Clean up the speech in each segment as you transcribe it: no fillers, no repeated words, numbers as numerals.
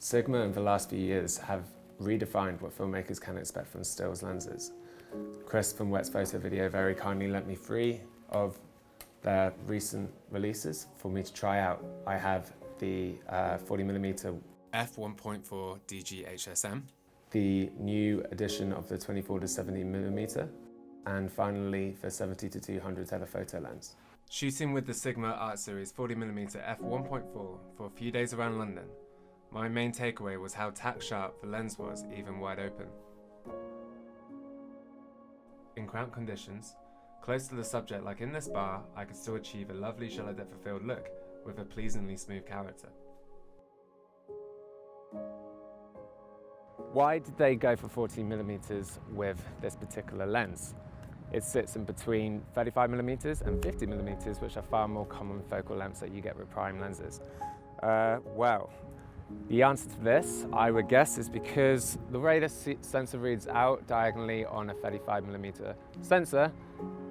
Sigma in the last few years have redefined what filmmakers can expect from stills lenses. Chris from Wet's Photo Video very kindly lent me 3 of their recent releases for me to try out. I have the 40mm f1.4 DG HSM, the new edition of the 24-70mm, and finally the 70-200 telephoto lens. Shooting with the Sigma Art Series 40mm f1.4 for a few days around London, my main takeaway was how tack sharp the lens was even wide open. In cramped conditions, close to the subject like in this bar, I could still achieve a lovely shallow depth of field look with a pleasingly smooth character. Why did they go for 40mm with this particular lens? It sits in between 35mm and 50mm, which are far more common focal lengths that you get with prime lenses. Well, the answer to this, I would guess, is because the way this sensor reads out diagonally on a 35mm sensor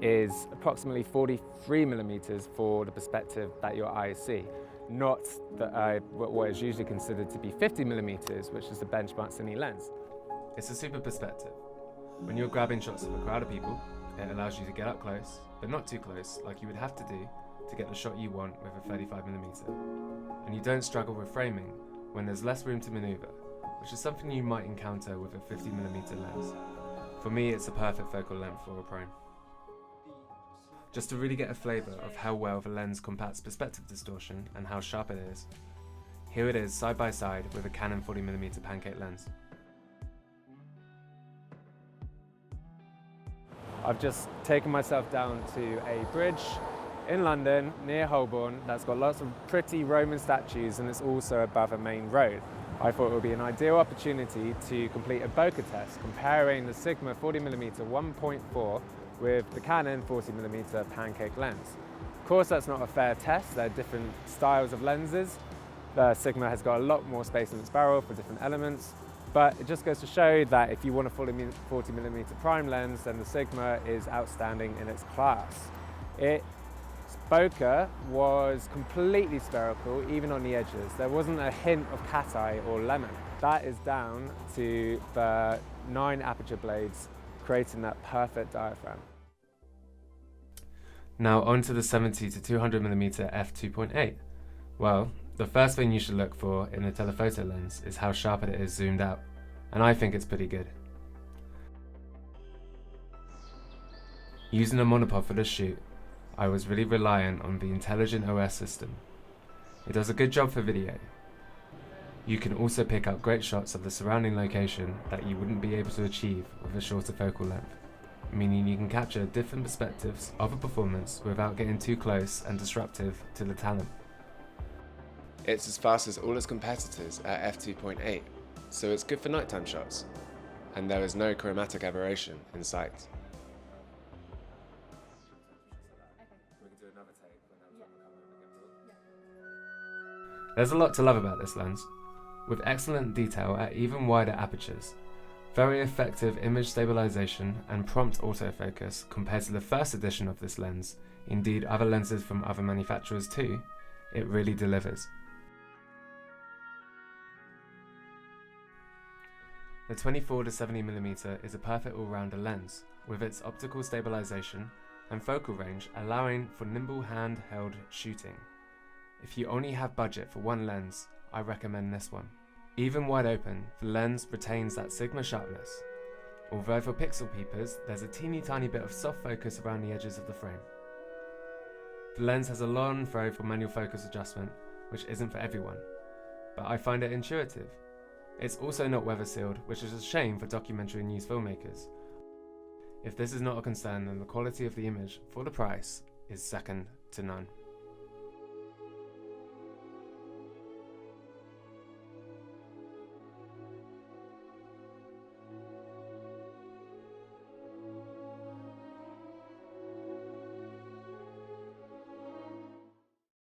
is approximately 43mm for the perspective that your eyes see, not what is usually considered to be 50mm, which is the benchmark cine lens. It's a super perspective. When you're grabbing shots of a crowd of people, it allows you to get up close, but not too close, like you would have to do to get the shot you want with a 35mm. And you don't struggle with framing when there's less room to maneuver, which is something you might encounter with a 50mm lens. For me, it's a perfect focal length for a prime. Just to really get a flavour of how well the lens compacts perspective distortion and how sharp it is, here it is side by side with a Canon 40mm pancake lens. I've just taken myself down to a bridge in London near Holborn that's got lots of pretty Roman statues, and it's also above a main road. I thought it would be an ideal opportunity to complete a bokeh test comparing the Sigma 40mm 1.4 with the Canon 40mm pancake lens. Of course, that's not a fair test. They're different styles of lenses. The Sigma has got a lot more space in its barrel for different elements, but it just goes to show that if you want a 40mm prime lens, then the Sigma is outstanding in its class. Its bokeh was completely spherical, even on the edges. There wasn't a hint of cat eye or lemon. That is down to the 9 aperture blades creating that perfect diaphragm. Now onto the 70-200mm f2.8. Well, the first thing you should look for in a telephoto lens is how sharp it is zoomed out, and I think it's pretty good. Using a monopod for this shoot, I was really reliant on the intelligent OS system. It does a good job for video. You can also pick up great shots of the surrounding location that you wouldn't be able to achieve with a shorter focal length, meaning you can capture different perspectives of a performance without getting too close and disruptive to the talent. It's as fast as all its competitors at f2.8, so it's good for nighttime shots, and there is no chromatic aberration in sight. There's a lot to love about this lens, with excellent detail at even wider apertures, very effective image stabilization and prompt autofocus compared to the first edition of this lens, indeed other lenses from other manufacturers too. It really delivers. The 24-70mm is a perfect all-rounder lens, with its optical stabilization and focal range allowing for nimble handheld shooting. If you only have budget for one lens, I recommend this one. Even wide open, the lens retains that Sigma sharpness. Although for pixel peepers, there's a teeny tiny bit of soft focus around the edges of the frame. The lens has a long throw for manual focus adjustment, which isn't for everyone, but I find it intuitive. It's also not weather sealed, which is a shame for documentary news filmmakers. If this is not a concern, then the quality of the image for the price is second to none.